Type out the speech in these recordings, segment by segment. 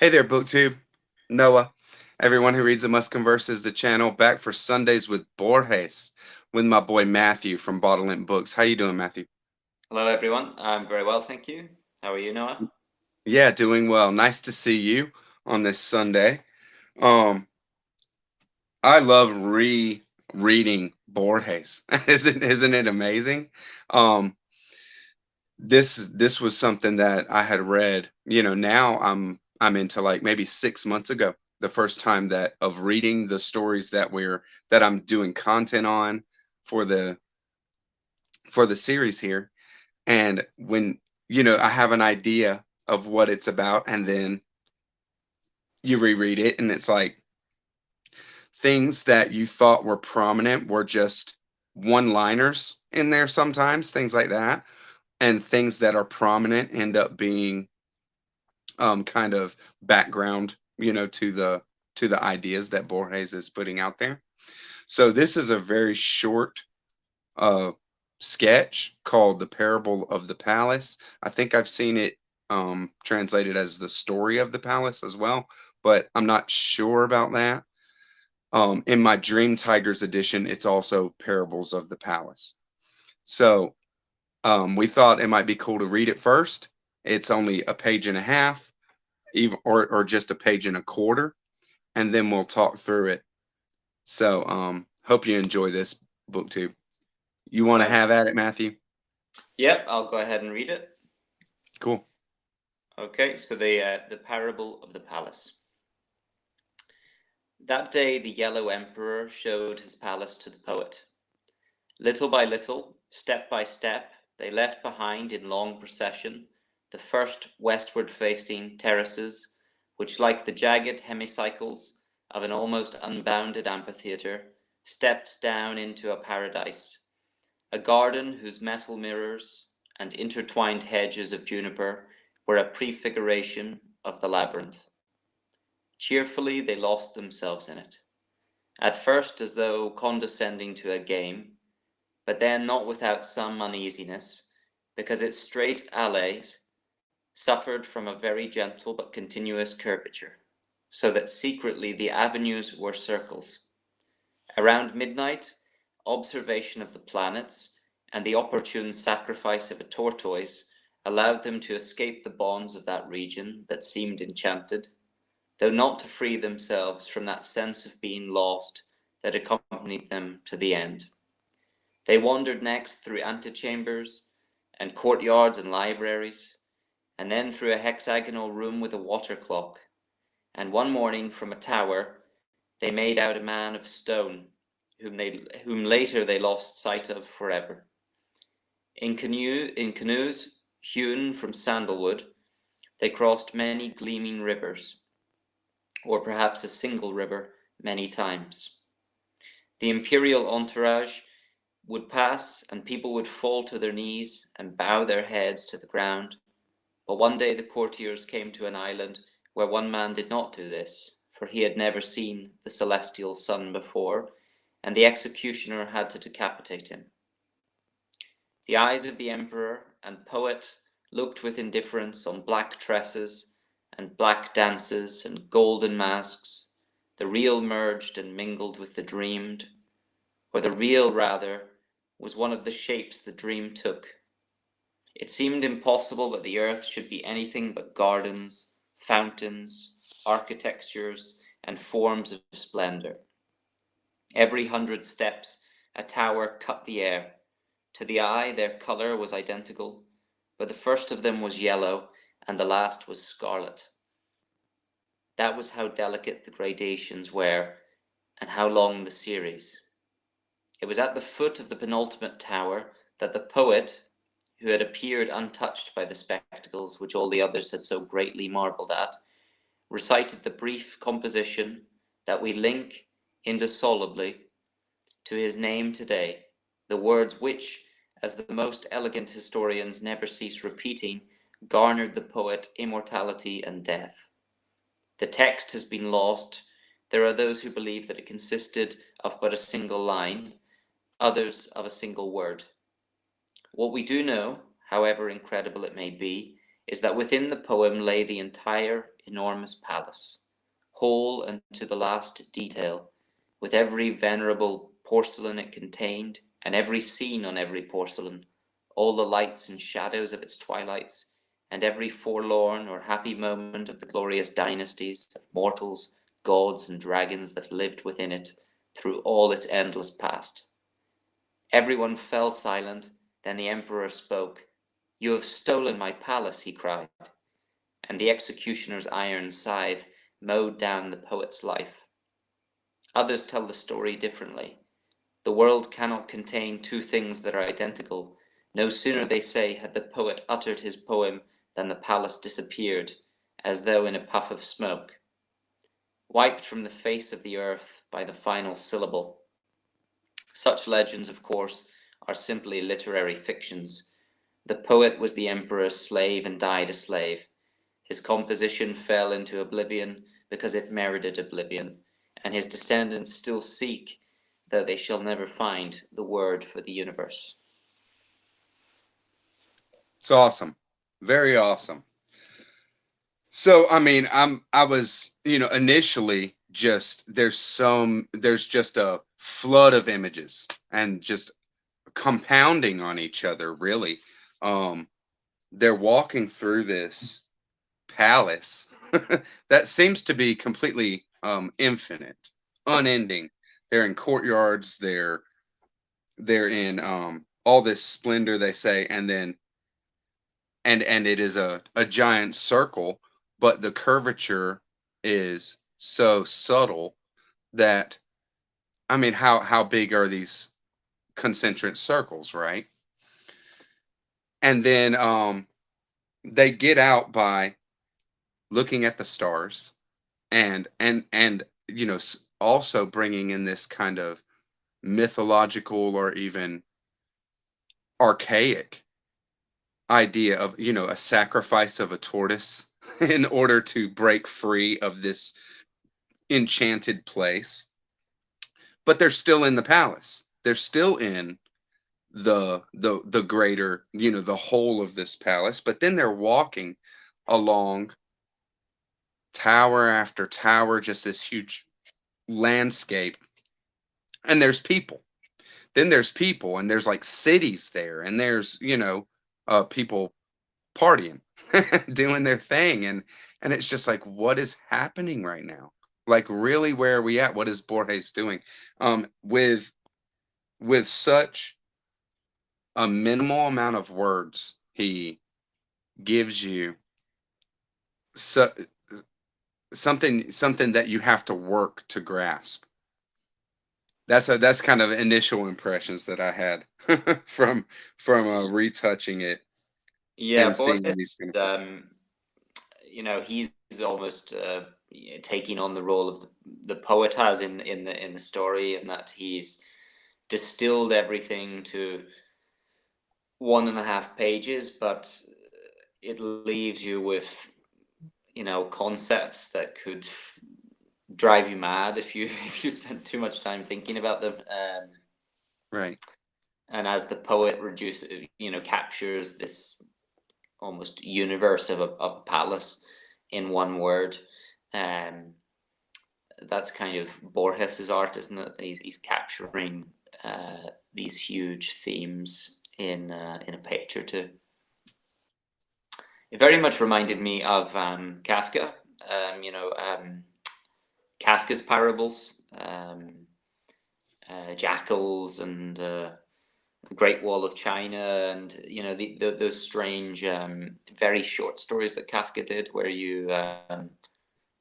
Hey there, BookTube. Noah. Everyone who reads a must converse is the channel. Back for Sundays with Borges, with my boy Matthew from Bottling Books. How you doing, Matthew? Hello, everyone. I'm very well, thank you. How are you, Noah? Yeah, doing well. Nice to see you on this Sunday. Um, I love rereading Borges. Isn't it amazing? Um, this was something that I had read. Now I'm into like maybe 6 months ago, the first time that of reading the stories that I'm doing content on for the for the series here. And when I have an idea of what it's about, and then you reread it, and it's like things that you thought were prominent were just one-liners in there sometimes, things like that, and things that are prominent end up being kind of background, to the ideas that Borges is putting out there. So this is a very short uh, sketch called "The Parable of the Palace." I think I've seen it translated as "The Story of the Palace" as well, but I'm not sure about that. In my Dream Tigers edition, it's also "Parables of the Palace." So we thought it might be cool to read it first. It's only a page and a half, even or just a page and a quarter, and then we'll talk through it. So hope you enjoy this book too. You want to Sounds have at it, Matthew? Yep, I'll go ahead and read it. Cool. Okay, so the parable of the palace. That day, the Yellow Emperor showed his palace to the poet. Little by little, step by step, they left behind in long procession the first westward-facing terraces, which, like the jagged hemicycles of an almost unbounded amphitheatre, stepped down into a paradise, a garden whose metal mirrors and intertwined hedges of juniper were a prefiguration of the labyrinth. Cheerfully they lost themselves in it, at first as though condescending to a game, but then not without some uneasiness, because its straight alleys suffered from a very gentle but continuous curvature, so that secretly the avenues were circles. Around midnight, observation of the planets and the opportune sacrifice of a tortoise allowed them to escape the bonds of that region that seemed enchanted, though not to free themselves from that sense of being lost that accompanied them to the end. They wandered next through antechambers and courtyards and libraries, and then through a hexagonal room with a water clock, and one morning from a tower they made out a man of stone, whom later they lost sight of forever. In canoes hewn from sandalwood, they crossed many gleaming rivers, or perhaps a single river many times. The imperial entourage would pass, and people would fall to their knees and bow their heads to the ground. But one day the courtiers came to an island where one man did not do this, for he had never seen the celestial sun before, and the executioner had to decapitate him. The eyes of the emperor and poet looked with indifference on black tresses and black dances and golden masks. The real merged and mingled with the dreamed, or the real rather was one of the shapes the dream took. It seemed impossible that the earth should be anything but gardens, fountains, architectures, and forms of splendor. Every 100 steps a tower cut the air. To the eye their color was identical, but the first of them was yellow and the last was scarlet. That was how delicate the gradations were and how long the series. It was at the foot of the penultimate tower that the poet, who had appeared untouched by the spectacles which all the others had so greatly marvelled at, recited the brief composition that we link indissolubly to his name today, the words which, as the most elegant historians never cease repeating, garnered the poet immortality and death. The text has been lost. There are those who believe that it consisted of but a single line, others of a single word. What we do know, however incredible it may be, is that within the poem lay the entire enormous palace, whole and to the last detail, with every venerable porcelain it contained, and every scene on every porcelain, all the lights and shadows of its twilights, and every forlorn or happy moment of the glorious dynasties of mortals, gods, and dragons that lived within it through all its endless past. Everyone fell silent, then the emperor spoke. You have stolen my palace, he cried, and the executioner's iron scythe mowed down the poet's life. Others tell the story differently. The world cannot contain two things that are identical. No sooner, they say, had the poet uttered his poem than the palace disappeared, as though in a puff of smoke, wiped from the face of the earth by the final syllable. Such legends, of course, are simply literary fictions. The poet was the emperor's slave and died a slave. His composition fell into oblivion because it merited oblivion, and his descendants still seek, though they shall never find, the word for the universe. It's awesome. Very awesome. So I mean, I was, initially just there's just a flood of images and just compounding on each other, really. Um they're walking through this palace that seems to be completely infinite, unending. They're in courtyards, they're in all this splendor, they say, and then and it is a giant circle, but the curvature is so subtle that, I mean, how big are these concentric circles, right? And then they get out by looking at the stars, and also bringing in this kind of mythological or even archaic idea of, a sacrifice of a tortoise in order to break free of this enchanted place. But they're still in the palace, they're still in the greater, the whole of this palace, but then they're walking along tower after tower, just this huge landscape, and there's people. Then there's people, and there's like cities there, and there's, people partying, doing their thing, and it's just like, what is happening right now? Like, really, where are we at? What is Borges doing? With such a minimal amount of words, he gives you so, something that you have to work to grasp. That's kind of initial impressions that I had from retouching it Yeah, and seeing Borges, these kind of things. um, he's almost taking on the role of the poet has in the story, and that he's distilled everything to 1.5 pages, but it leaves you with concepts that could drive you mad if you if you spend too much time thinking about them. Right. And as the poet reduces, captures this almost universe of a palace in one word. Um, that's kind of Borges's art, isn't it? He's capturing these huge themes in a picture too. It very much reminded me of Kafka. Kafka's parables, jackals, and the Great Wall of China, and those strange, very short stories that Kafka did, where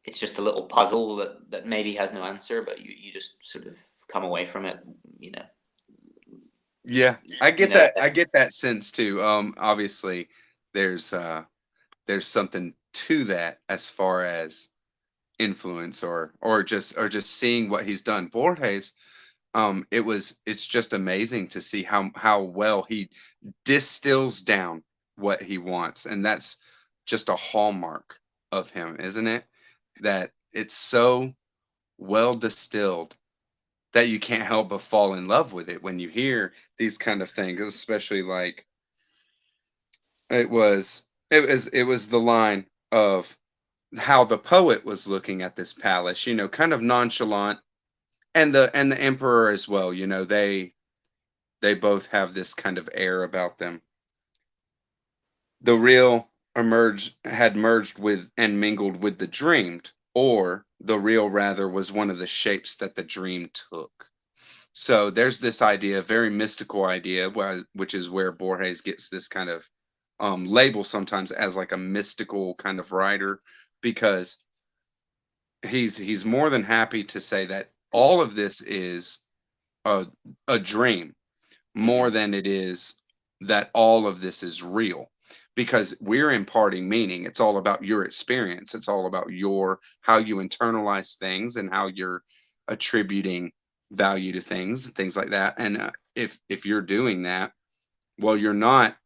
it's just a little puzzle that maybe has no answer, but you just sort of come away from it, you know, Yeah, I you get know. that. I get that sense too. Obviously, there's uh, there's something to that as far as influence, or just seeing what he's done. Borges, it's just amazing to see how well he distills down what he wants, and that's just a hallmark of him, isn't it? That it's so well distilled that you can't help but fall in love with it when you hear these kind of things, especially like it was. it was the line of how the poet was looking at this palace, kind of nonchalant, and the emperor as well. They both have this kind of air about them. The real emerged had merged with and mingled with the dreamed, or the real rather was one of the shapes that the dream took. So there's this idea, very mystical idea, which is where Borges gets this kind of label sometimes as like a mystical kind of writer, because he's more than happy to say that all of this is a a dream more Hmm. than it is that all of this is real, because we're imparting meaning. It's all about your experience. It's all about your how you internalize things and how you're attributing value to things and things like that. And if you're doing that, well, you're not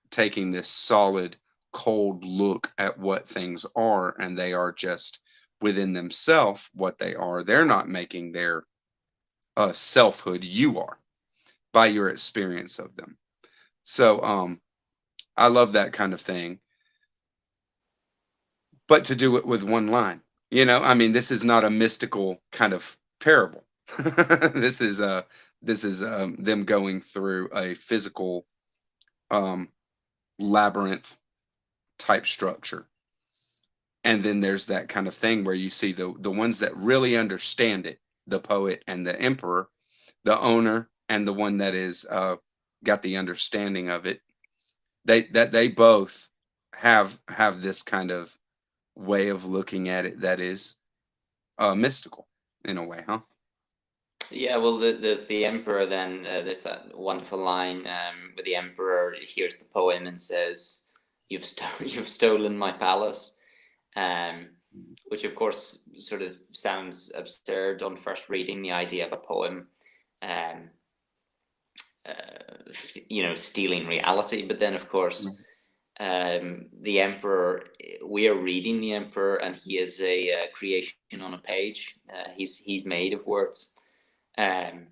taking this solid cold look at what things are, and they are just within themselves what they are. They're not making their selfhood. You are, by your experience of them. So I love that kind of thing, but to do it with one line. I mean, this is not a mystical kind of parable. this is them going through a physical um, labyrinth type structure, and then there's that kind of thing where you see the ones that really understand it, the poet and the emperor, the owner and the one that is got the understanding of it. They both have this kind of way of looking at it that is mystical in a way, huh? Yeah, well, there's the emperor. Then there's that wonderful line where the emperor hears the poem and says, you've stolen my palace," um, which of course sort of sounds absurd on first reading. The idea of a poem, um, stealing reality. But then, of course, Mhm. the emperor, we are reading the emperor, and he is a creation on a page. He's made of words. Um,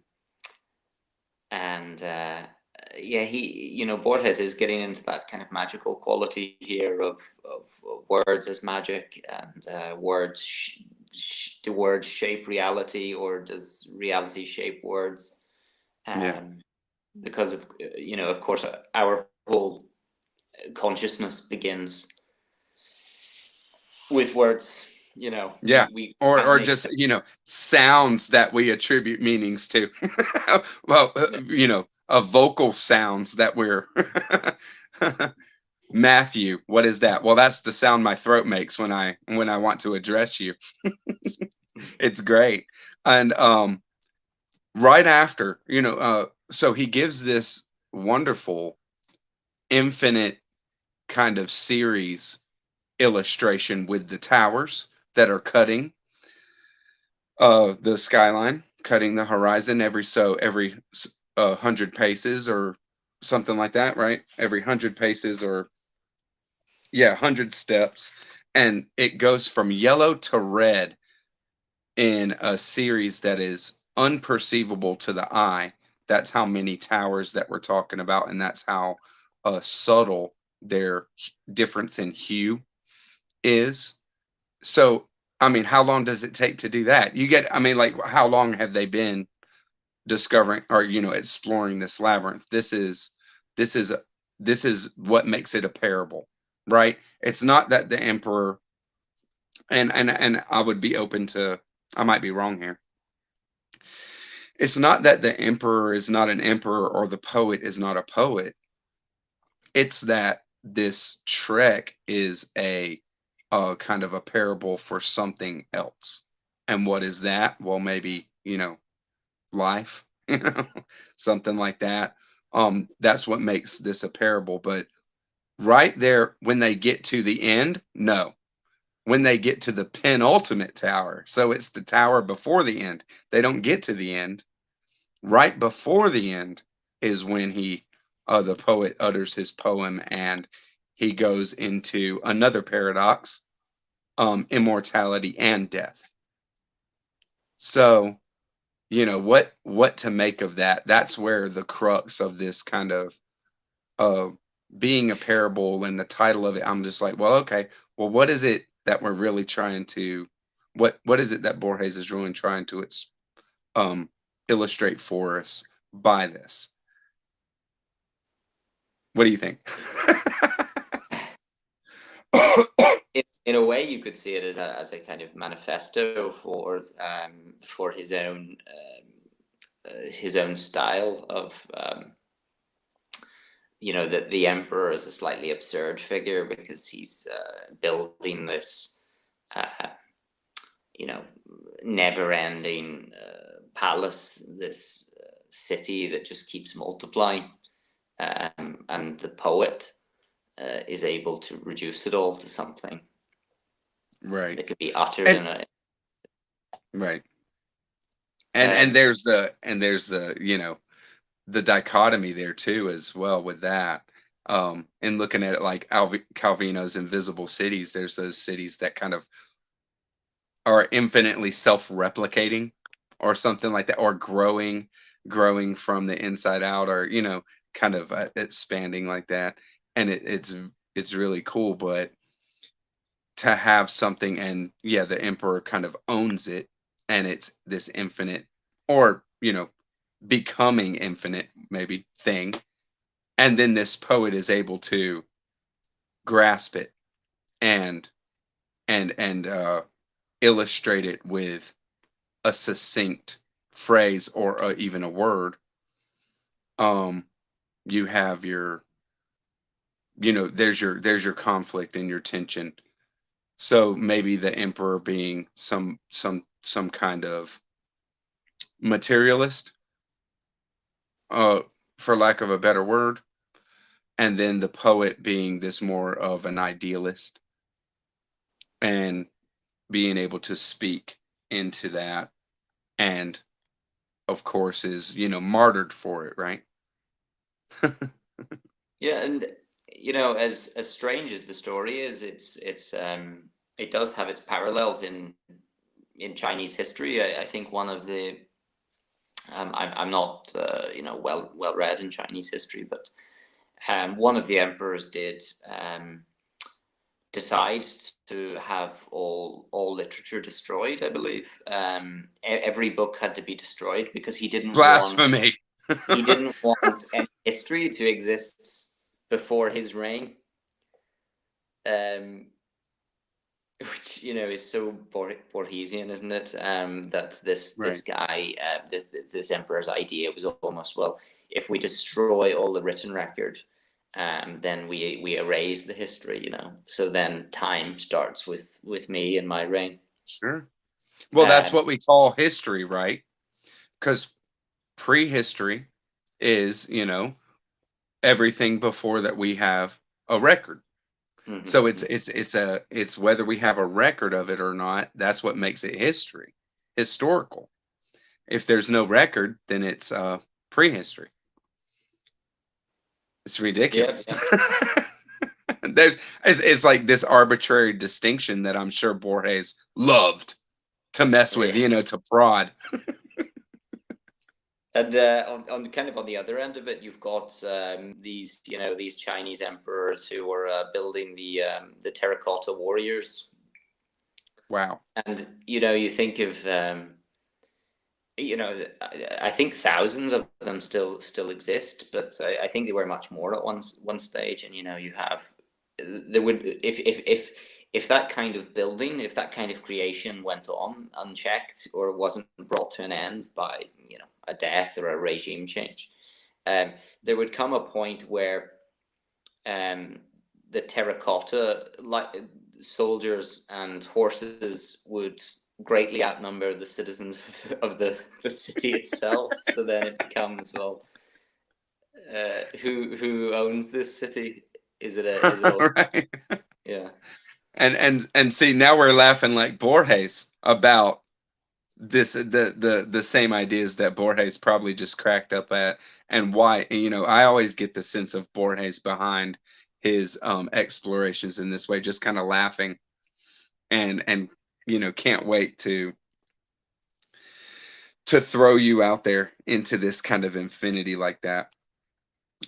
and yeah, Borges is getting into that kind of magical quality here of words as magic, and do words shape reality, or does reality shape words? Yeah. um because of course, our whole consciousness begins with words. Yeah. We Or can't or make just, sounds that we attribute meanings to. Well, vocal sounds that we're Matthew, what is that? Well, that's the sound my throat makes when I want to address you. It's great. And right after, so he gives this wonderful infinite kind of series illustration with the towers that are cutting the skyline, cutting the horizon every 100 paces or something like that, right? Every 100 paces, or yeah, 100 steps, and it goes from yellow to red in a series that is unperceivable to the eye. That's how many towers that we're talking about, and that's how subtle their difference in hue is. So, I mean, how long does it take to do that? I mean, like, how long have they been discovering or exploring this labyrinth? This is this is what makes it a parable, right? It's not that the emperor, and I would be open to, I might be wrong here. It's not that the emperor is not an emperor or the poet is not a poet. It's that this trek is a kind of a parable for something else. And what is that? Well, maybe, life, something like that. That's what makes this a parable. But right there, when they get to the end, no. When they get to the penultimate tower, so it's the tower before the end, they don't get to the end. Right before the end is when the poet utters his poem, and he goes into another paradox, immortality and death. So, what to make of that? That's where the crux of this kind of being a parable and the title of it, I'm just like, well, okay, well, what is it that we're really trying to, what is it that Borges is really trying to um illustrate for us by this? What do you think? In a way, you could see it as a kind of manifesto for his own style of that the emperor is a slightly absurd figure because he's building this uh, you know never-ending palace, this city that just keeps multiplying, and the poet is able to reduce it all to something Right. that could be uttered And in a right. And um, there's the, the dichotomy there too as well with that. And looking at it like Calvino's invisible cities, there's those cities that kind of are infinitely self-replicating or something like that, or growing from the inside out, or kind of expanding like that. And it's really cool. But to have something, and yeah, the emperor kind of owns it, and it's this infinite, or becoming infinite maybe thing, and then this poet is able to grasp it and and illustrate it with a succinct phrase, or even a word. um you have your, there's your conflict and your tension. So maybe the emperor being some kind of materialist, uh for lack of a better word, and then the poet being this more of an idealist, and being able to speak into that, and of course is martyred for it, right? yeah, and as strange as the story is, it does have its parallels in Chinese history. I think one of the I'm not well read in Chinese history, but one of the emperors did decide to have all literature destroyed. I believe every book had to be destroyed because Blasphemy. he didn't want any history to exist before his reign. Um, which is so Borgesian, isn't it? That this Right. guy, this emperor's idea was almost, well, if we destroy all the written record, then we erase the history. So then time starts with me and my reign. Sure. Well, that's Um, what we call history, right? Because prehistory is, everything before that we have a record. So it's mhm. it's it's a it's whether we have a record of it or not. That's what makes it historical. If there's no record, then it's prehistory. It's Yeah, ridiculous. yeah, there's it's like this arbitrary distinction that I'm sure Borges loved to mess with, yeah. to prod. And on kind of on the other end of it, you've got these Chinese emperors who were building the terracotta warriors. Wow. And you think of I think thousands of them still exist, but I think they were much more at one stage. And you have there would if that kind of building, if that kind of creation went on unchecked or wasn't brought to an end by a death or a regime change, um, there would come a point where um, the terracotta like soldiers and horses would greatly outnumber the citizens of the city itself. So then it becomes, well, who owns this city? Is it all? Right. Yeah, And see, now we're laughing like Borges about this, the same ideas that Borges probably just cracked up at. And why, I always get the sense of Borges behind his explorations in this way, just kind of laughing, and can't wait to throw you out there into this kind of infinity like that.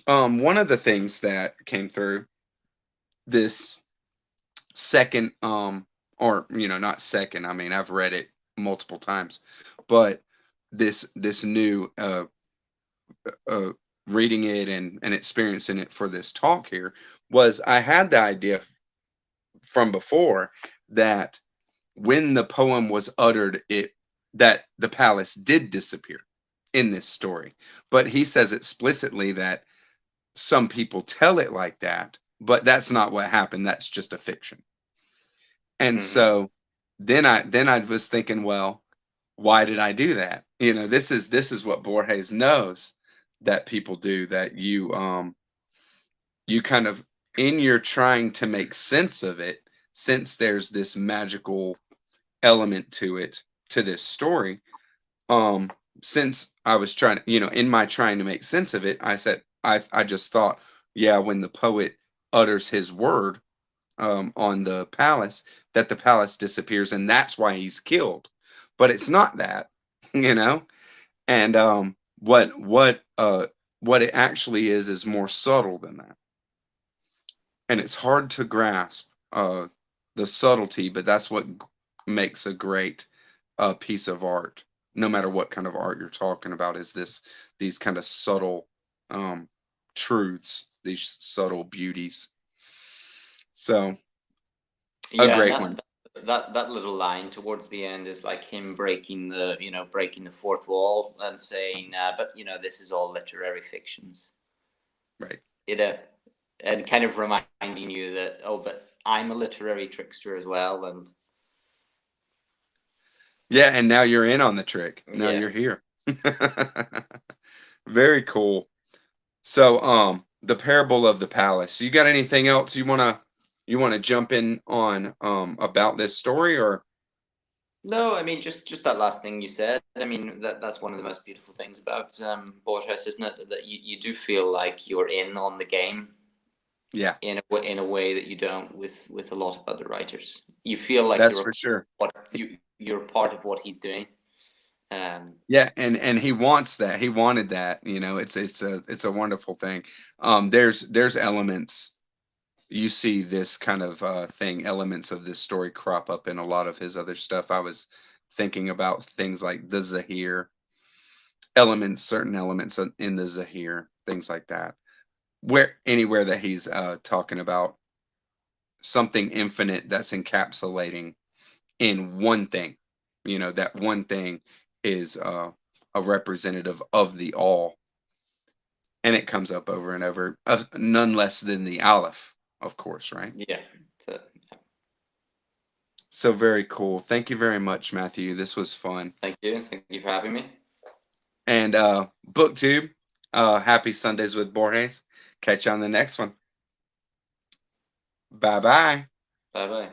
One of the things that came through this second, or not second. I mean, I've read it multiple times, but this new uh, reading it and experiencing it for this talk here was I had the idea from before that when the poem was uttered, it that the palace did disappear in this story, but he says explicitly that some people tell it like that, but that's not what happened. That's just a fiction. And Hmm. so then I was thinking, well, why did I do that? This is what Borges knows that people do, that you kind of, in your trying to make sense of it, since there's this magical element to it, to this story, um since I was trying, in my trying to make sense of it, I said, I just thought, yeah, when the poet utters his word on the palace, that the palace disappears and that's why he's killed. But it's not that, you know. And what it actually is more subtle than that, and it's hard to grasp the subtlety, but that's what makes a great piece of art, no matter what kind of art you're talking about, is these kind of subtle um, truths, these subtle beauties. So a Yeah, and great that one. that little line towards the end is like him breaking the fourth wall and saying, "But this is all literary fictions." Right. You know, and kind of reminding you that, oh, but I'm a literary trickster as well, and Yeah, and now you're in on the trick. Now yeah. you're here. Very cool. So, the parable of the palace. You got anything else you wanna jump in on about this story, or No, I mean just that last thing you said. I mean that's one of the most beautiful things about Borges, isn't it? That you do feel like you're in on the game yeah, in a way that you don't with a lot of other writers. You feel like that's you're for sure. you're part of what he's doing. Um, Yeah, and he wants that. He wanted that. It's a wonderful thing. There's elements, you see this kind of thing, elements of this story crop up in a lot of his other stuff. I was thinking about things like the Zahir elements, certain elements in the Zahir, things like that. Where anywhere that he's talking about something infinite that's encapsulating in one thing, that one thing is a representative of the all, and it comes up over and over, none less than the Aleph, of course, right? yeah. So, So very cool. Thank you very much, Matthew. This was fun. thank you. Thank you for having me. And BookTube, happy Sundays with Borges. Catch you on the next one. Bye bye. Bye bye.